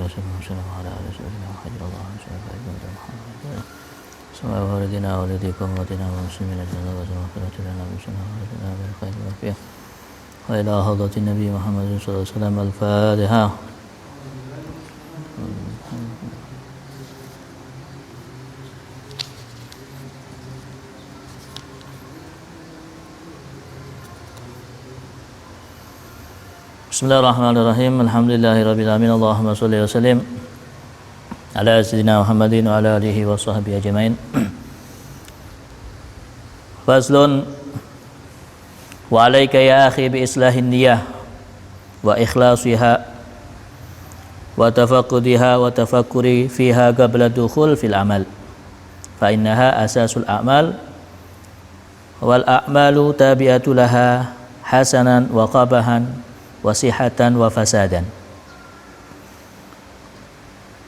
وسلم على آله سيدنا محمد الله محمد سمع والدنا والديكم ودنا والمسلمين جزاء ومغفرة لنا بسنا ولدنا بالخير والعافية وإلى حضرة النبي محمد صلى الله عليه وسلم الفاتحة. Bismillahirrahmanirrahim. Alhamdulillahirabbil alamin. Allahumma shalli wa sallim ala sayyidina Muhammadin wa ala alihi wa sahbihi ajmain. Faslun wa alayka ya akhi bi islahin niyyah wa ikhlasiha wa tafaqqudiha wa tafakkuri fiha qabla dukhul fil amal fa innaha asasul a'mal wal a'malu tabi'atu laha hasanan wa qabahan wasihatan wa fasadan.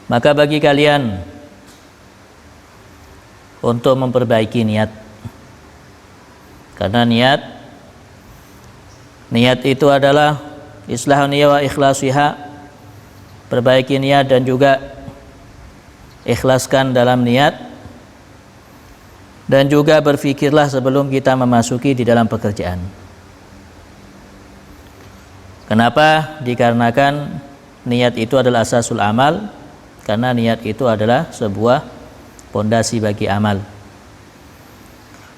Maka bagi kalian untuk memperbaiki niat, karena niat itu adalah islahun niyya wa ikhlasiha, perbaiki niat dan juga ikhlaskan dalam niat, dan juga berfikirlah sebelum kita memasuki di dalam pekerjaan. Kenapa? Dikarenakan niat itu adalah asasul amal, karena niat itu adalah sebuah pondasi bagi amal.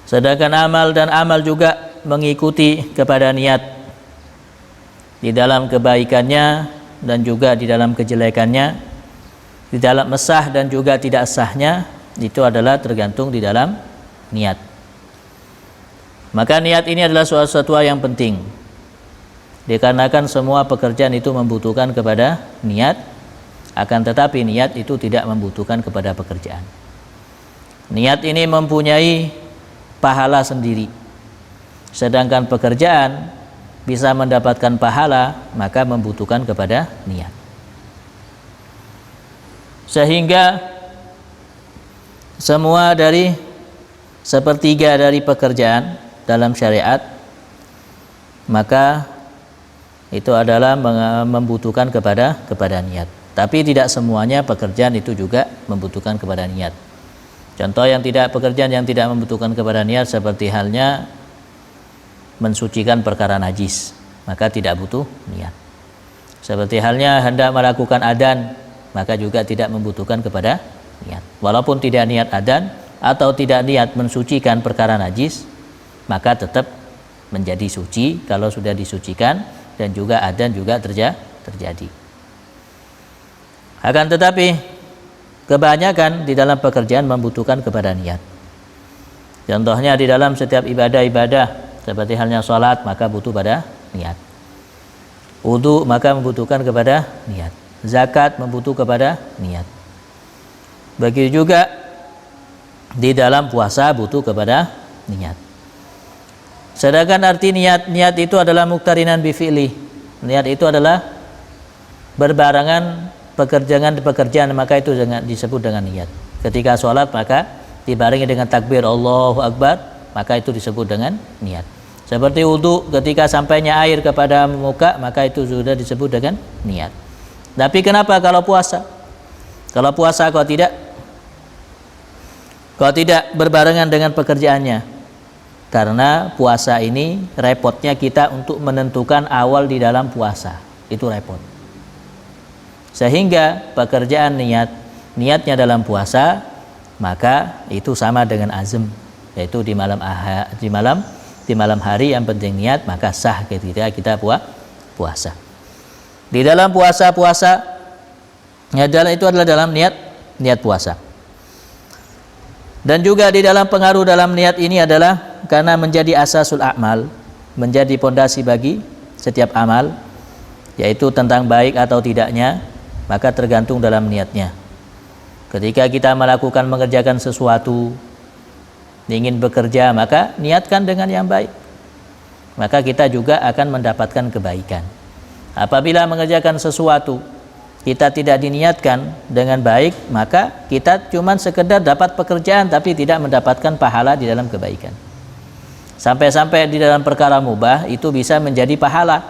Sedangkan amal dan amal juga mengikuti kepada niat di dalam kebaikannya dan juga di dalam kejelekannya, di dalam sah dan juga tidak sahnya, itu adalah tergantung di dalam niat. Maka niat ini adalah suatu yang penting, dikarenakan semua pekerjaan itu membutuhkan kepada niat, akan tetapi niat itu tidak membutuhkan kepada pekerjaan. Niat ini mempunyai pahala sendiri, sedangkan pekerjaan bisa mendapatkan pahala maka membutuhkan kepada niat. Sehingga semua dari sepertiga dari pekerjaan dalam syariat maka itu adalah membutuhkan kepada niat. Tapi tidak semuanya pekerjaan itu juga membutuhkan kepada niat. Contoh pekerjaan yang tidak membutuhkan kepada niat seperti halnya mensucikan perkara najis, maka tidak butuh niat. Seperti halnya hendak melakukan adzan, maka juga tidak membutuhkan kepada niat. Walaupun tidak niat adzan atau tidak niat mensucikan perkara najis, maka tetap menjadi suci kalau sudah disucikan, dan juga adzan juga terjadi. Akan tetapi kebanyakan di dalam pekerjaan membutuhkan kepada niat. Contohnya di dalam setiap ibadah seperti halnya sholat maka butuh pada niat. Wudu maka membutuhkan kepada niat. Zakat membutuhkan kepada niat. Begitu juga di dalam puasa butuh kepada niat. Sedangkan arti niat itu adalah muqtarinan bi fi'li. Niat itu adalah berbarengan pekerjaan, maka itu disebut dengan niat. Ketika sholat maka dibarengi dengan takbir Allahu Akbar, maka itu disebut dengan niat. Seperti wudu, ketika sampainya air kepada muka maka itu sudah disebut dengan niat. Tapi kenapa kalau puasa? Kalau puasa kok tidak berbarengan dengan pekerjaannya? Karena puasa ini repotnya kita untuk menentukan awal di dalam puasa, itu repot. Sehingga pekerjaan niatnya dalam puasa, maka itu sama dengan azm, yaitu di malam hari yang penting niat, maka sah ketika kita puasa. Di dalam puasa itu adalah dalam niat puasa. Dan juga di dalam pengaruh dalam niat ini adalah karena menjadi asasul a'mal, menjadi pondasi bagi setiap amal, yaitu tentang baik atau tidaknya, maka tergantung dalam niatnya. Ketika kita mengerjakan sesuatu, ingin bekerja, maka niatkan dengan yang baik, maka kita juga akan mendapatkan kebaikan. Apabila mengerjakan sesuatu kita tidak diniatkan dengan baik, maka kita cuma sekedar dapat pekerjaan tapi tidak mendapatkan pahala di dalam kebaikan. Sampai-sampai di dalam perkara mubah itu bisa menjadi pahala.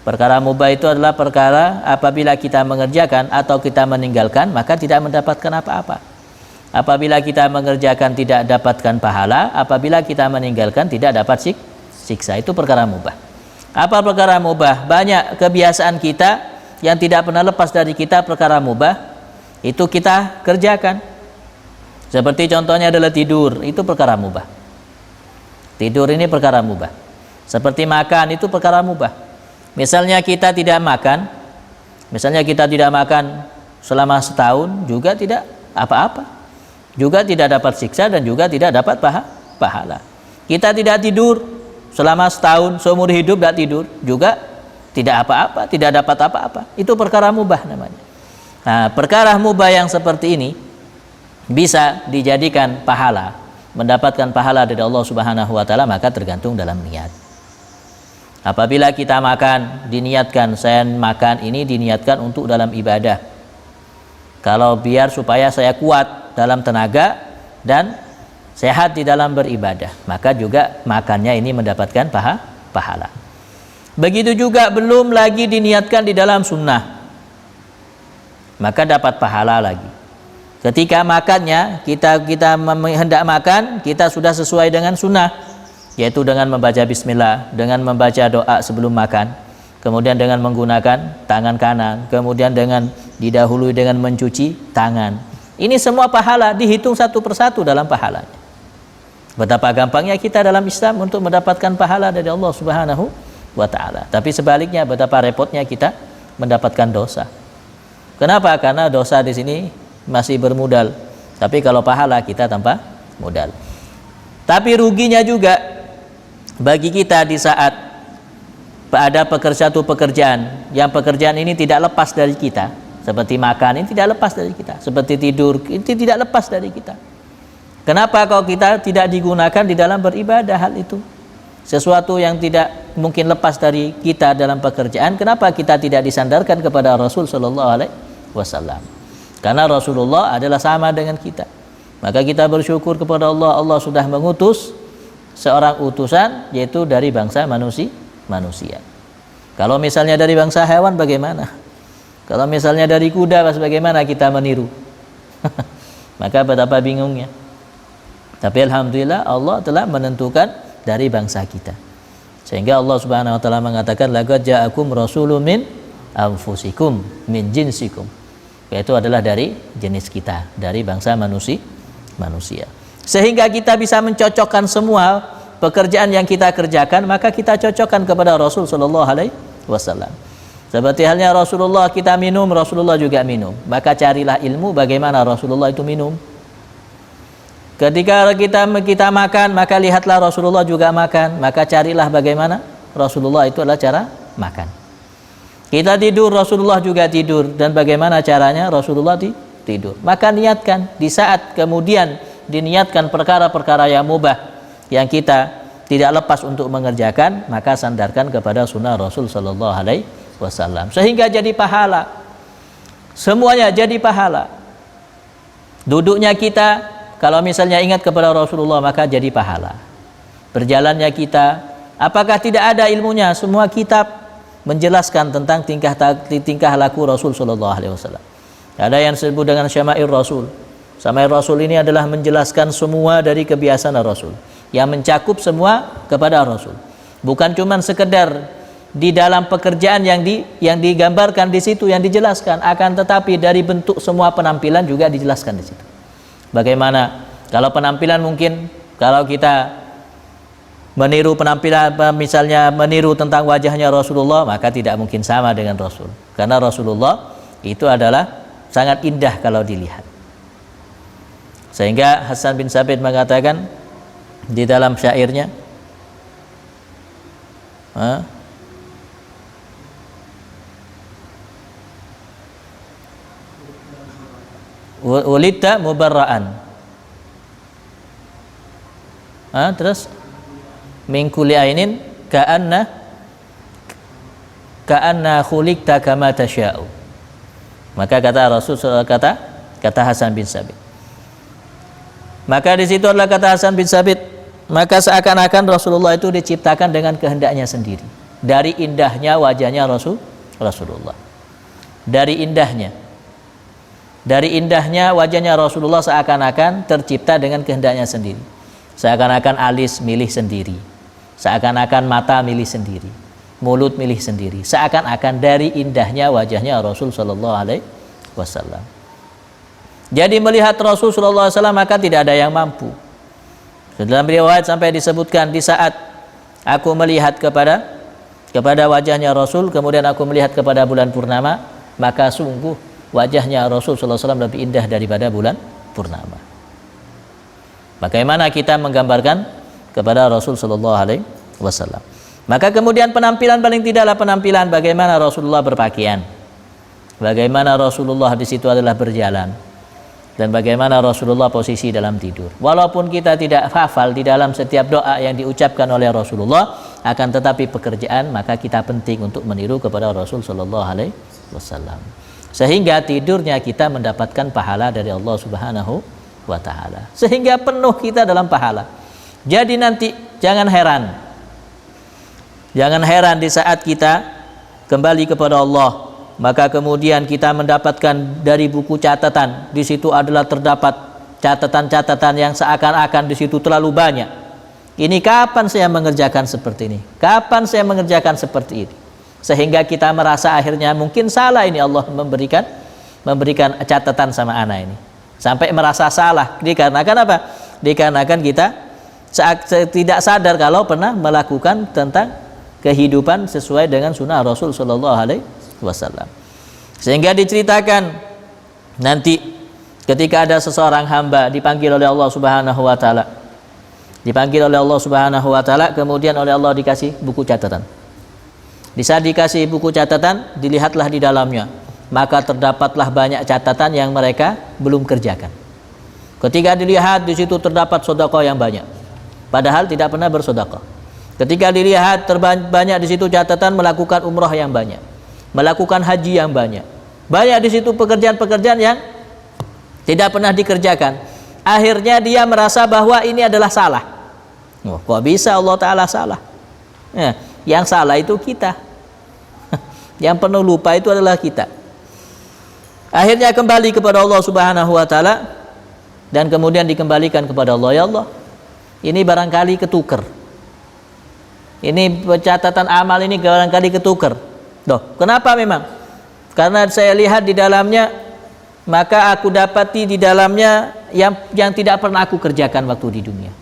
Perkara mubah itu adalah perkara apabila kita mengerjakan atau kita meninggalkan maka tidak mendapatkan apa-apa. Apabila kita mengerjakan tidak dapatkan pahala, apabila kita meninggalkan tidak dapat siksa. Itu perkara mubah. Apa perkara mubah? Banyak kebiasaan kita yang tidak pernah lepas dari kita perkara mubah, itu kita kerjakan. Seperti contohnya adalah tidur, itu perkara mubah. Tidur ini perkara mubah. Seperti makan, itu perkara mubah. Misalnya kita tidak makan, selama setahun juga tidak apa-apa, juga tidak dapat siksa dan juga tidak dapat pahala. Kita tidak tidur selama setahun, seumur hidup tidak tidur, juga tidak apa-apa, tidak dapat apa-apa. Itu perkara mubah namanya. Nah, perkara mubah yang seperti ini bisa dijadikan pahala, mendapatkan pahala dari Allah Subhanahu wa taala, maka tergantung dalam niat. Apabila kita makan, diniatkan, saya makan ini diniatkan untuk dalam ibadah. Kalau biar supaya saya kuat dalam tenaga dan sehat di dalam beribadah, maka juga makannya ini mendapatkan pahala. Begitu juga belum lagi diniatkan di dalam sunnah, maka dapat pahala lagi. Ketika makannya, kita hendak makan, kita sudah sesuai dengan sunnah, yaitu dengan membaca bismillah, dengan membaca doa sebelum makan, kemudian dengan menggunakan tangan kanan, kemudian dengan didahului dengan mencuci tangan. Ini semua pahala dihitung satu persatu dalam pahalanya. Betapa gampangnya kita dalam Islam untuk mendapatkan pahala dari Allah Subhanahu wa taala. Tapi sebaliknya betapa repotnya kita mendapatkan dosa. Kenapa? Karena dosa di sini masih bermodal. Tapi kalau pahala kita tanpa modal. Tapi ruginya juga bagi kita di saat ada satu pekerjaan, yang pekerjaan ini tidak lepas dari kita, seperti makan ini tidak lepas dari kita, seperti tidur ini tidak lepas dari kita. Kenapa kalau kita tidak digunakan di dalam beribadah hal itu? Sesuatu yang tidak mungkin lepas dari kita dalam pekerjaan, kenapa kita tidak disandarkan kepada Rasul sallallahu alaihi wasallam? Karena Rasulullah adalah sama dengan kita. Maka kita bersyukur kepada Allah, Allah sudah mengutus seorang utusan, yaitu dari bangsa manusia. Kalau misalnya dari bangsa hewan bagaimana? Kalau misalnya dari kuda bagaimana kita meniru? Maka betapa bingungnya. Tapi alhamdulillah Allah telah menentukan dari bangsa kita. Sehingga Allah Subhanahu wa taala mengatakan laqad ja'akum rasulun min anfusikum min jinsikum. Yaitu adalah dari jenis kita, dari bangsa manusia. Sehingga kita bisa mencocokkan semua pekerjaan yang kita kerjakan, maka kita cocokkan kepada Rasul sallallahu alaihi wasallam. Seperti halnya Rasulullah, kita minum, Rasulullah juga minum. Maka carilah ilmu bagaimana Rasulullah itu minum. Ketika kita makan, maka lihatlah Rasulullah juga makan, maka carilah bagaimana Rasulullah itu adalah cara makan. Kita tidur, Rasulullah juga tidur, dan bagaimana caranya Rasulullah tidur. Maka niatkan di saat kemudian diniatkan perkara-perkara yang mubah yang kita tidak lepas untuk mengerjakan, maka sandarkan kepada sunnah Rasul sallallahu alaihi wasallam sehingga jadi pahala. Semuanya jadi pahala. Duduknya kita kalau misalnya ingat kepada Rasulullah maka jadi pahala. Berjalannya kita, apakah tidak ada ilmunya? Semua kitab menjelaskan tentang tingkah laku Rasul sallallahu alaihi wasallam. Ada yang disebut dengan Syama'il Rasul. Syama'il Rasul ini adalah menjelaskan semua dari kebiasaan Rasul, yang mencakup semua kepada Rasul. Bukan cuma sekedar di dalam pekerjaan yang digambarkan di situ yang dijelaskan, akan tetapi dari bentuk semua penampilan juga dijelaskan di situ. Bagaimana kalau penampilan, mungkin kalau kita meniru penampilan, misalnya meniru tentang wajahnya Rasulullah, maka tidak mungkin sama dengan Rasul, karena Rasulullah itu adalah sangat indah kalau dilihat. Sehingga Hasan bin Sabit mengatakan di dalam syairnya, ulidta mubarra'an, terus min kulli ainin ka'anna khuliqta kama tasya'u. Maka kata Rasul, kata Hasan bin Sabit, maka di situ adalah kata Hasan bin Sabit, maka seakan-akan Rasulullah itu diciptakan dengan kehendaknya sendiri. dari indahnya wajahnya Rasulullah. Dari indahnya wajahnya Rasulullah seakan-akan tercipta dengan kehendaknya sendiri. Seakan-akan alis milih sendiri. Seakan-akan mata milih sendiri. Mulut milih sendiri. Seakan-akan dari indahnya wajahnya Rasul sallallahu alaihi wasallam. Jadi melihat Rasul sallallahu alaihi wasallam maka tidak ada yang mampu. Dalam riwayat sampai disebutkan, di saat aku melihat kepada wajahnya Rasul, kemudian aku melihat kepada bulan purnama, maka sungguh wajahnya Rasul sallallahu alaihi wasallam lebih indah daripada bulan purnama. Bagaimana kita menggambarkan kepada Rasul sallallahu alaihi wasallam? Maka kemudian penampilan paling tidaklah penampilan bagaimana Rasulullah berpakaian, bagaimana Rasulullah di situ adalah berjalan, dan bagaimana Rasulullah posisi dalam tidur. Walaupun kita tidak hafal di dalam setiap doa yang diucapkan oleh Rasulullah, akan tetapi pekerjaan maka kita penting untuk meniru kepada Rasul sallallahu alaihi wasallam. Sehingga tidurnya kita mendapatkan pahala dari Allah Subhanahu wa taala. Sehingga penuh kita dalam pahala. Jadi nanti jangan heran di saat kita kembali kepada Allah, maka kemudian kita mendapatkan dari buku catatan, di situ adalah terdapat catatan-catatan yang seakan-akan di situ terlalu banyak. Ini kapan saya mengerjakan seperti ini? Kapan saya mengerjakan seperti ini? Sehingga kita merasa akhirnya mungkin salah ini Allah memberikan catatan sama anak ini. Sampai merasa salah dikarenakan apa? Dikarenakan kita tidak sadar kalau pernah melakukan tentang kehidupan sesuai dengan sunnah Rasul sallallahu alaihi wasallam. Sehingga diceritakan nanti ketika ada seseorang hamba dipanggil oleh Allah Subhanahu wa taala. Dipanggil oleh Allah Subhanahu wa taala, kemudian oleh Allah dikasih buku catatan. Di saat dikasih buku catatan, dilihatlah di dalamnya, maka terdapatlah banyak catatan yang mereka belum kerjakan. Ketika dilihat di situ terdapat sedekah yang banyak, padahal tidak pernah bersedekah. Ketika dilihat banyak di situ catatan melakukan umrah yang banyak, melakukan haji yang banyak. Banyak di situ pekerjaan-pekerjaan yang tidak pernah dikerjakan. Akhirnya dia merasa bahwa ini adalah salah. Oh, kok bisa Allah Ta'ala salah? Yang salah itu kita. Yang penuh lupa itu adalah kita. Akhirnya kembali kepada Allah Subhanahu wa taala dan kemudian dikembalikan kepada Allah. Ya Allah, ini barangkali ketukar. Ini catatan amal ini barangkali ketukar. Loh, kenapa memang? Karena saya lihat di dalamnya, maka aku dapati di dalamnya yang tidak pernah aku kerjakan waktu di dunia.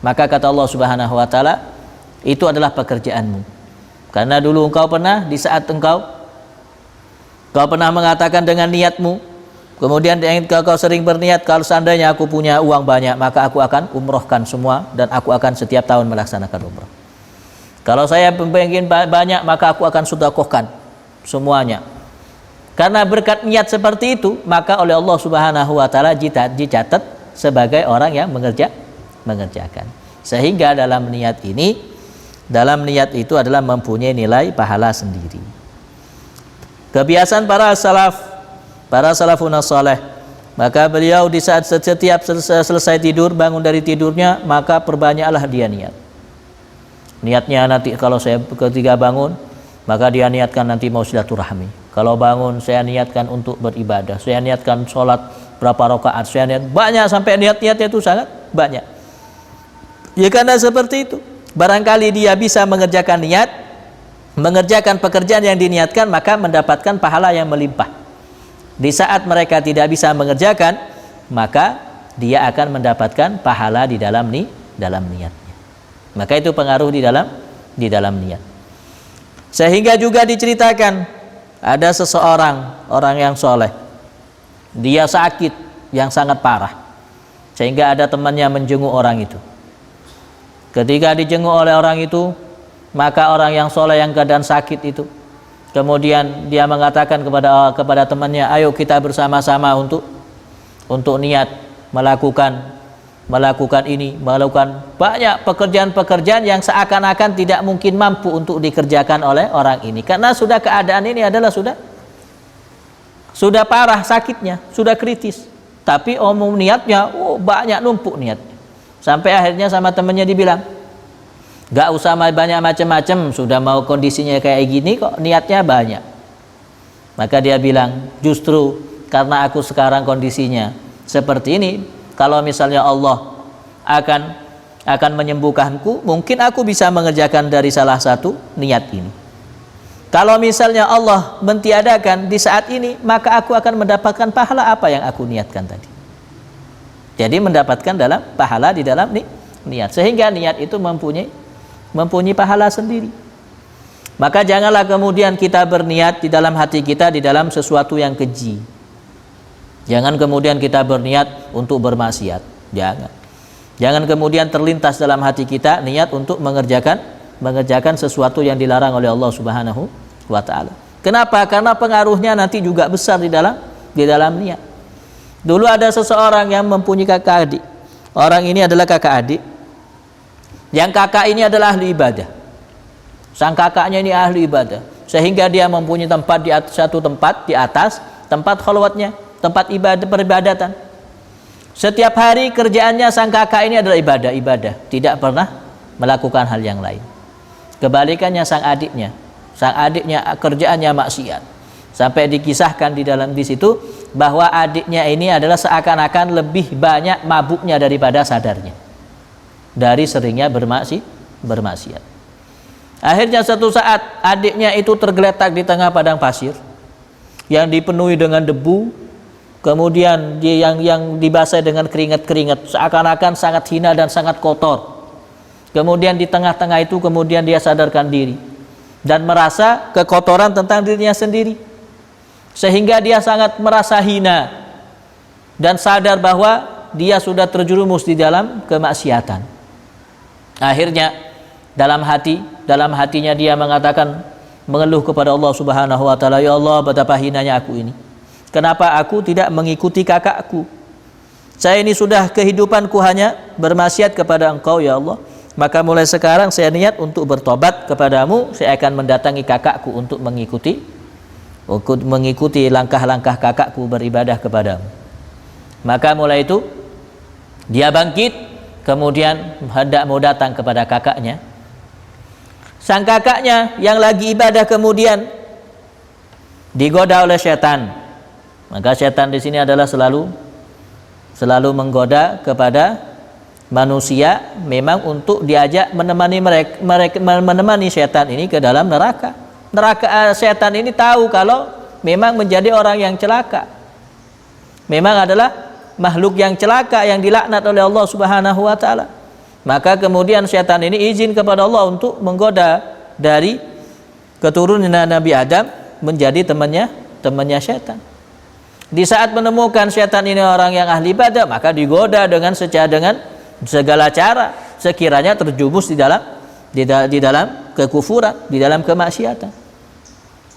Maka kata Allah Subhanahu wa taala, itu adalah pekerjaanmu. Karena dulu engkau pernah, di saat engkau pernah mengatakan dengan niatmu, kemudian engkau sering berniat, kalau seandainya aku punya uang banyak, maka aku akan umrohkan semua dan aku akan setiap tahun melaksanakan umroh. Kalau saya ingin banyak, maka aku akan sedekahkan semuanya. Karena berkat niat seperti itu, maka oleh Allah Subhanahu wa taala dicatat sebagai orang yang mengerjakan. Sehingga dalam niat itu adalah mempunyai nilai pahala sendiri. Kebiasaan para salafun saleh, maka beliau di saat setiap selesai tidur, bangun dari tidurnya, maka perbanyaklah dia niat. Niatnya nanti kalau saya ketika bangun, maka dia niatkan nanti mau silaturahmi. Kalau bangun saya niatkan untuk beribadah, saya niatkan sholat berapa rakaat, saya niat banyak, sampai niat-niatnya itu sangat banyak. Ya karena seperti itu, barangkali dia bisa mengerjakan pekerjaan yang diniatkan, maka mendapatkan pahala yang melimpah. Di saat mereka tidak bisa mengerjakan, maka dia akan mendapatkan pahala di dalam niatnya. Maka itu pengaruh di dalam niat. Sehingga juga diceritakan ada seseorang, orang yang soleh, dia sakit yang sangat parah, sehingga ada temannya menjenguk orang itu. Ketika dijenguk oleh orang itu, maka orang yang soleh yang keadaan sakit itu, kemudian dia mengatakan kepada temannya, ayo kita bersama-sama untuk niat melakukan banyak pekerjaan-pekerjaan yang seakan-akan tidak mungkin mampu untuk dikerjakan oleh orang ini, karena sudah keadaan ini adalah sudah parah sakitnya, sudah kritis. Tapi niatnya banyak numpuk niatnya, sampai akhirnya sama temannya dibilang, Gak usah banyak macam-macam, sudah mau kondisinya kayak gini kok niatnya banyak. Maka dia bilang, justru karena aku sekarang kondisinya seperti ini, kalau misalnya Allah akan menyembuhkanku, mungkin aku bisa mengerjakan dari salah satu niat ini. Kalau misalnya Allah mentiadakan di saat ini, maka aku akan mendapatkan pahala apa yang aku niatkan tadi. Jadi mendapatkan dalam pahala di dalam niat, sehingga niat itu mempunyai pahala sendiri. Maka janganlah kemudian kita berniat di dalam hati kita di dalam sesuatu yang keji. Jangan kemudian kita berniat untuk bermaksiat. Jangan kemudian terlintas dalam hati kita niat untuk mengerjakan sesuatu yang dilarang oleh Allah Subhanahu wa taala. Kenapa? Karena pengaruhnya nanti juga besar di dalam niat. Dulu ada seseorang yang mempunyai kakak adik. Orang ini adalah kakak adik. Yang kakak ini adalah ahli ibadah. Sang kakaknya ini ahli ibadah, sehingga dia mempunyai tempat satu tempat di atas tempat khalwatnya, tempat ibadah peribadatan. Setiap hari kerjaannya sang kakak ini adalah ibadah, tidak pernah melakukan hal yang lain. Kebalikannya sang adiknya kerjaannya maksiat. Sampai dikisahkan di situ bahwa adiknya ini adalah seakan-akan lebih banyak mabuknya daripada sadarnya, dari seringnya bermaksiat. Akhirnya satu saat adiknya itu tergeletak di tengah padang pasir yang dipenuhi dengan debu, kemudian yang dibasahi dengan keringat-keringat, seakan-akan sangat hina dan sangat kotor. Kemudian di tengah-tengah itu kemudian dia sadarkan diri dan merasa kekotoran tentang dirinya sendiri, sehingga dia sangat merasa hina dan sadar bahwa dia sudah terjerumus di dalam kemaksiatan. Akhirnya dalam hatinya dia mengatakan, mengeluh kepada Allah Subhanahu wa taala, ya Allah, betapa hinanya aku ini. Kenapa aku tidak mengikuti kakakku? Saya ini sudah kehidupanku hanya bermaksiat kepada Engkau ya Allah. Maka mulai sekarang saya niat untuk bertobat kepadamu. Saya akan mendatangi kakakku untuk mengikuti langkah-langkah kakakku beribadah kepadamu. Maka mulai itu dia bangkit, kemudian hendak mau datang kepada kakaknya. Sang kakaknya yang lagi ibadah kemudian digoda oleh setan. Maka setan di sini adalah selalu menggoda kepada manusia, memang untuk diajak menemani setan ini ke dalam neraka. Setan ini tahu kalau memang menjadi orang yang celaka, memang adalah makhluk yang celaka yang dilaknat oleh Allah Subhanahu wa taala. Maka kemudian setan ini izin kepada Allah untuk menggoda dari keturunan Nabi Adam menjadi temannya setan. Di saat menemukan setan ini orang yang ahli ibadah, maka digoda dengan segala cara sekiranya terjumus di dalam kekufuran, di dalam kemaksiatan.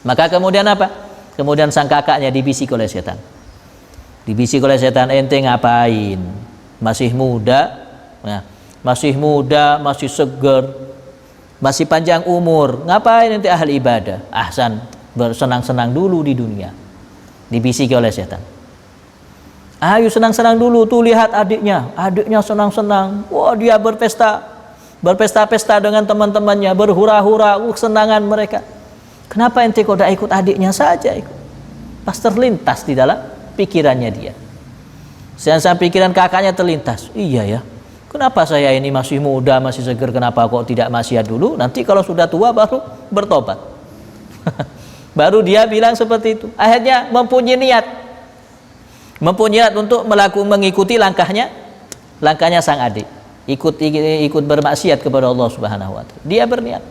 Maka kemudian apa? Kemudian sang kakaknya dibisik oleh setan. Ente ngapain? Masih muda. Nah, masih muda, masih seger, masih panjang umur, ngapain nanti ahli ibadah? Ahsan, bersenang-senang dulu di dunia. Dibisiki oleh setan. Ayo senang-senang dulu, tuh lihat adiknya senang-senang. Wah, dia berpesta-pesta dengan teman-temannya, berhura-hura, kesenangan mereka. Kenapa ente kok ikut adiknya saja ikut? Pas terlintas di dalam pikirannya dia. Sekarang pikiran kakaknya terlintas. Iya ya. Kenapa saya ini masih muda, masih seger, kenapa kok tidak maksiat dulu? Nanti kalau sudah tua baru bertobat. Baru dia bilang seperti itu. Akhirnya mempunyai niat untuk mengikuti langkahnya sang adik. Ikut bermaksiat kepada Allah Subhanahu wa taala. Dia berniat.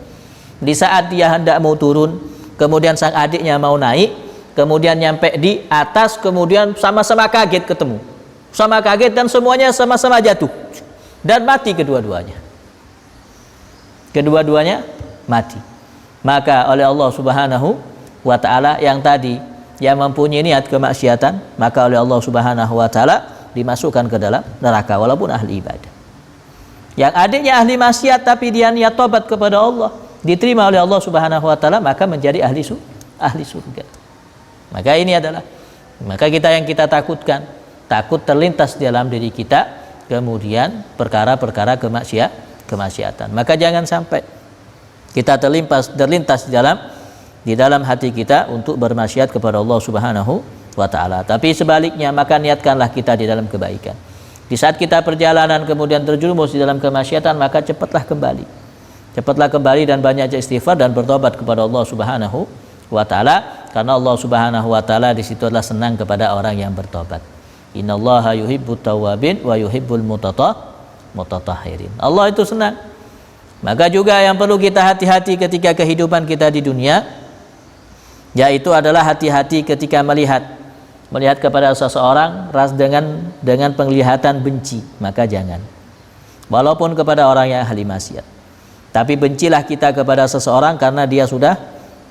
Di saat dia hendak mau turun, kemudian sang adiknya mau naik, kemudian nyampe di atas, kemudian sama-sama kaget ketemu. Sama kaget dan semuanya sama-sama jatuh. Dan mati kedua-duanya mati. Maka oleh Allah Subhanahu wa ta'ala yang tadi yang mempunyai niat kemaksiatan, maka oleh Allah Subhanahu wa ta'ala dimasukkan ke dalam neraka walaupun ahli ibadah. Yang adiknya ahli maksiat tapi dia niat tobat kepada Allah, diterima oleh Allah Subhanahu wa ta'ala, maka menjadi ahli surga. Maka yang kita takut terlintas di dalam diri kita kemudian perkara-perkara kemaksiatan. Maka jangan sampai kita terlintas di dalam hati kita untuk bermaksiat kepada Allah Subhanahu wa taala. Tapi sebaliknya, maka niatkanlah kita di dalam kebaikan. Di saat kita perjalanan kemudian terjerumus di dalam kemaksiatan, maka cepatlah kembali. Cepatlah kembali dan banyak istighfar dan bertobat kepada Allah Subhanahu wa taala, karena Allah Subhanahu wa taala di situ adalah senang kepada orang yang bertobat. Innallaha yuhibbut tawwabin wa yuhibbul mutatahhirin. Allah itu senang. Maka juga yang perlu kita hati-hati ketika kehidupan kita di dunia, yaitu adalah hati-hati ketika melihat kepada seseorang dengan penglihatan benci, maka jangan. Walaupun kepada orang yang ahli maksiat. Tapi bencilah kita kepada seseorang karena dia sudah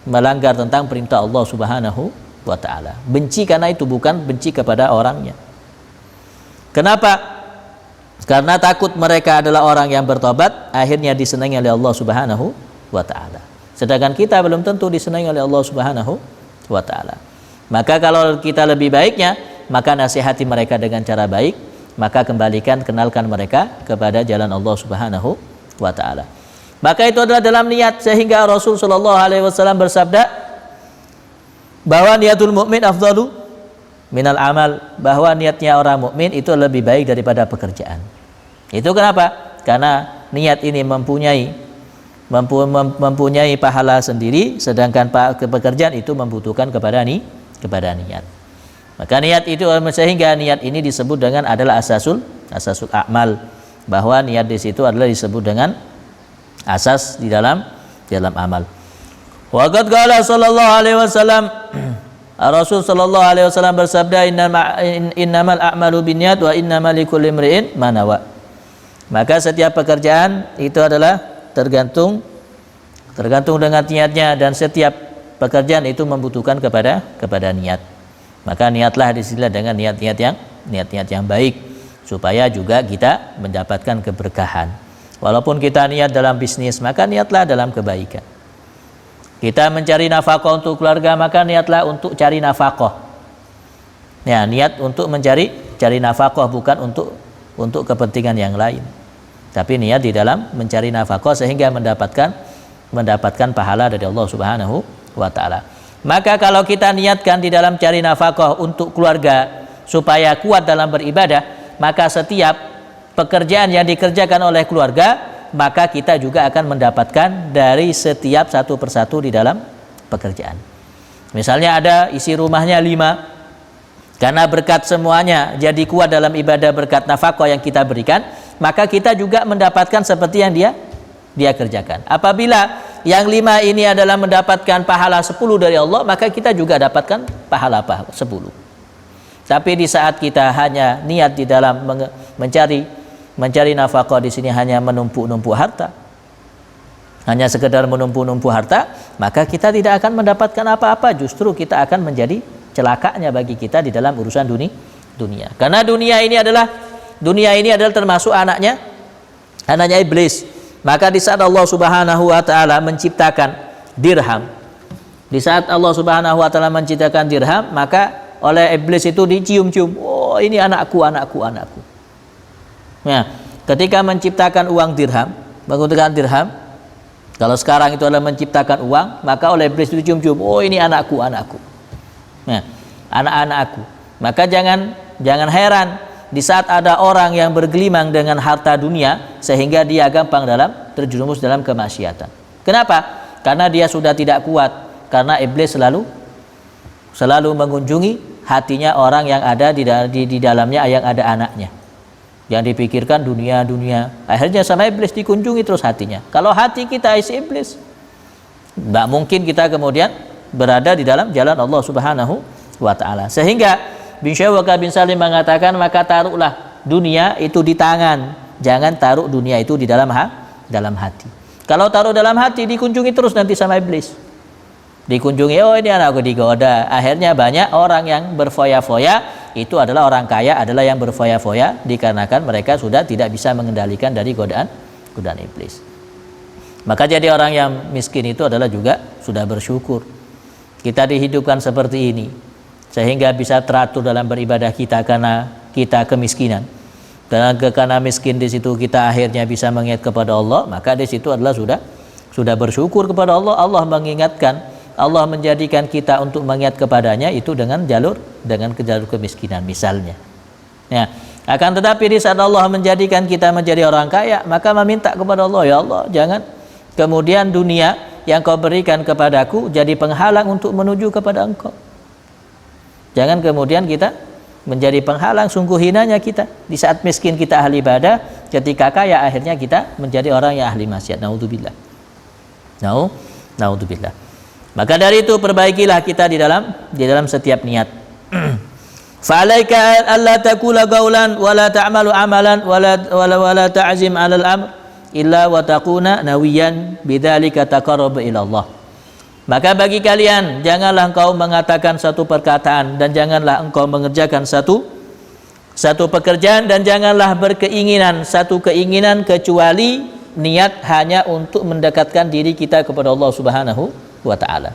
melanggar tentang perintah Allah Subhanahu wa taala. Benci karena itu, bukan benci kepada orangnya. Kenapa? Karena takut mereka adalah orang yang bertobat, akhirnya disenangi oleh Allah Subhanahu wa taala. Sedangkan kita belum tentu disenangi oleh Allah Subhanahu wa taala. Maka kalau kita lebih baiknya, maka nasihati mereka dengan cara baik, maka kenalkan mereka kepada jalan Allah Subhanahu wa taala. Maka itu adalah dalam niat, sehingga Rasul sallallahu alaihi wasallam bersabda bahwa niatul mukmin afdalu minal amal, bahwa niatnya orang mukmin itu lebih baik daripada pekerjaan. Itu kenapa? Karena niat ini mempunyai pahala sendiri, sedangkan pekerjaan itu membutuhkan kepada niat. Maka niat itu, sehingga niat ini disebut dengan adalah asasul a'mal, bahwa niat di situ adalah disebut dengan asas di dalam amal. Wa qad qala sallallahu alaihi wasallam, Rasul sallallahu alaihi wasallam bersabda, innamal a'malu binniyat wa innamal likulli imri'in ma nawa. Maka setiap pekerjaan itu adalah tergantung dengan niatnya, dan setiap pekerjaan itu membutuhkan kepada niat. Maka niatlah di sini dengan niat-niat yang baik, supaya juga kita mendapatkan keberkahan. Walaupun kita niat dalam bisnis, maka niatlah dalam kebaikan. Kita mencari nafkah untuk keluarga, maka niatlah untuk cari nafkah. Ya, niat untuk cari nafkah, bukan untuk kepentingan yang lain. Tapi niat di dalam mencari nafkah sehingga mendapatkan pahala dari Allah Subhanahu wa taala. Maka kalau kita niatkan di dalam cari nafkah untuk keluarga supaya kuat dalam beribadah, maka setiap pekerjaan yang dikerjakan oleh keluarga, maka kita juga akan mendapatkan dari setiap satu persatu di dalam pekerjaan. Misalnya ada isi rumahnya 5, karena berkat semuanya jadi kuat dalam ibadah berkat nafkah yang kita berikan, maka kita juga mendapatkan seperti yang dia kerjakan. Apabila yang 5 ini adalah mendapatkan pahala 10 dari Allah, maka kita juga dapatkan pahala 10. Tapi di saat kita hanya niat di dalam mencari nafkah di sini hanya menumpuk-numpuk harta, hanya sekedar menumpuk-numpuk harta, maka kita tidak akan mendapatkan apa-apa. Justru kita akan menjadi celakanya bagi kita di dalam urusan dunia. Karena dunia ini adalah termasuk anaknya iblis. Maka di saat Allah Subhanahu wa taala menciptakan dirham, maka oleh iblis itu dicium-cium, oh ini anakku. Nah, ketika menciptakan uang menggunakan dirham, kalau sekarang itu adalah menciptakan uang, maka oleh iblis itu dicium-cium, oh ini anakku. Nah, anak-anakku. Maka jangan heran di saat ada orang yang bergelimang dengan harta dunia sehingga dia gampang terjerumus dalam kemaksiatan. Kenapa? Karena dia sudah tidak kuat, karena iblis selalu mengunjungi hatinya orang yang ada di dalamnya, yang ada anaknya. Yang dipikirkan dunia, akhirnya sama iblis dikunjungi terus hatinya. Kalau hati kita isi iblis, tidak mungkin kita kemudian berada di dalam jalan Allah Subhanahu wa taala. Sehingga bin Syawaka bin Salim mengatakan, maka taruhlah dunia itu di tangan, jangan taruh dunia itu di dalam hati. Kalau taruh dalam hati, dikunjungi terus nanti sama iblis. Dikunjungi, oh ini anakku, digoda. Akhirnya banyak orang yang berfoya-foya, itu adalah orang kaya, adalah yang berfoya-foya dikarenakan mereka sudah tidak bisa mengendalikan dari godaan iblis. Maka jadi orang yang miskin itu adalah juga sudah bersyukur kita dihidupkan seperti ini, sehingga bisa teratur dalam beribadah kita karena kita kemiskinan. karena miskin di situ kita akhirnya bisa mengingat kepada Allah, maka di situ adalah sudah bersyukur kepada Allah. Allah mengingatkan, Allah menjadikan kita untuk mengingat kepadanya itu dengan jalur kemiskinan misalnya. Ya, akan tetapi di saat Allah menjadikan kita menjadi orang kaya, maka meminta kepada Allah, ya Allah, jangan kemudian dunia yang kau berikan kepadaku jadi penghalang untuk menuju kepada engkau. Jangan kemudian kita menjadi penghalang, sungguh hinanya kita. Di saat miskin kita ahli ibadah, ketika kaya akhirnya kita menjadi orang yang ahli maksiat. Naudzubillah. Naudzubillah. Maka dari itu perbaikilah kita di dalam setiap niat. Fa'alaika alla taqula qawlan wa la ta'malu amalan wa la ta'zim 'alal amr illa wa taquna nawiyan bidzalika taqarrab ila Allah. Maka bagi kalian janganlah engkau mengatakan satu perkataan dan janganlah engkau mengerjakan satu pekerjaan dan janganlah berkeinginan satu keinginan kecuali niat hanya untuk mendekatkan diri kita kepada Allah Subhanahu wa taala.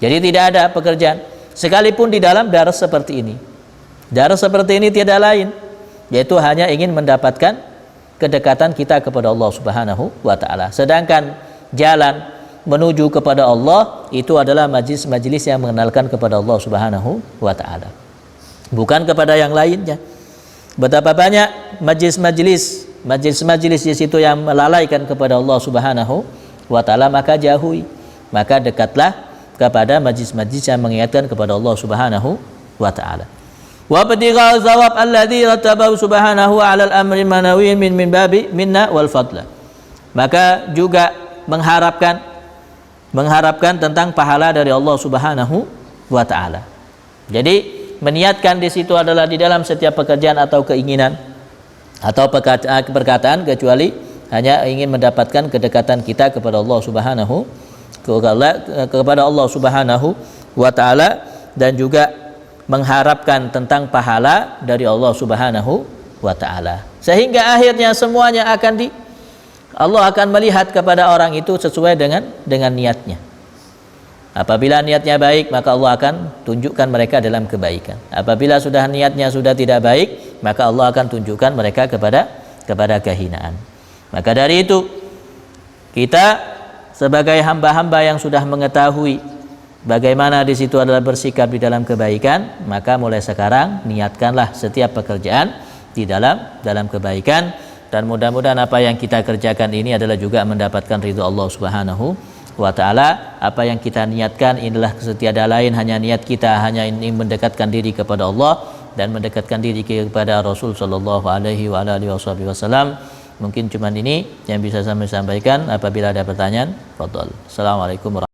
Jadi tidak ada pekerjaan sekalipun di dalam daras seperti ini. Daras seperti ini tiada lain yaitu hanya ingin mendapatkan kedekatan kita kepada Allah Subhanahu wa taala. Sedangkan jalan menuju kepada Allah itu adalah majlis-majlis yang mengenalkan kepada Allah Subhanahu wa taala. Bukan kepada yang lainnya. Betapa banyak majlis-majlis di situ yang melalaikan kepada Allah Subhanahu wa taala, maka jauhi. Maka dekatlah kepada majlis-majlis yang mengingatkan kepada Allah Subhanahu wa taala. Wa btigha thawab alladzi ratabahu subhanahu 'ala al-amri manawi min babi minna wal fadla. Maka juga mengharapkan tentang pahala dari Allah Subhanahu wa taala. Jadi meniatkan di situ adalah di dalam setiap pekerjaan atau keinginan atau perkataan kecuali hanya ingin mendapatkan kedekatan kita kepada Allah Subhanahu wa taala dan juga mengharapkan tentang pahala dari Allah Subhanahu wa taala. Sehingga akhirnya semuanya Allah akan melihat kepada orang itu sesuai dengan niatnya. Apabila niatnya baik, maka Allah akan tunjukkan mereka dalam kebaikan. Apabila niatnya sudah tidak baik, maka Allah akan tunjukkan mereka kepada kehinaan. Maka dari itu kita sebagai hamba-hamba yang sudah mengetahui bagaimana di situ adalah bersikap di dalam kebaikan, maka mulai sekarang niatkanlah setiap pekerjaan di dalam kebaikan. Dan mudah-mudahan apa yang kita kerjakan ini adalah juga mendapatkan ridho Allah Subhanahu wa taala. Apa yang kita niatkan inilah tiada lain hanya niat kita hanya ingin mendekatkan diri kepada Allah dan mendekatkan diri kepada Rasul sallallahu alaihi wasallam. Mungkin cuma ini yang bisa saya sampaikan. Apabila ada pertanyaan, fadhol. Assalamualaikum warahmatullahi wabarakatuh.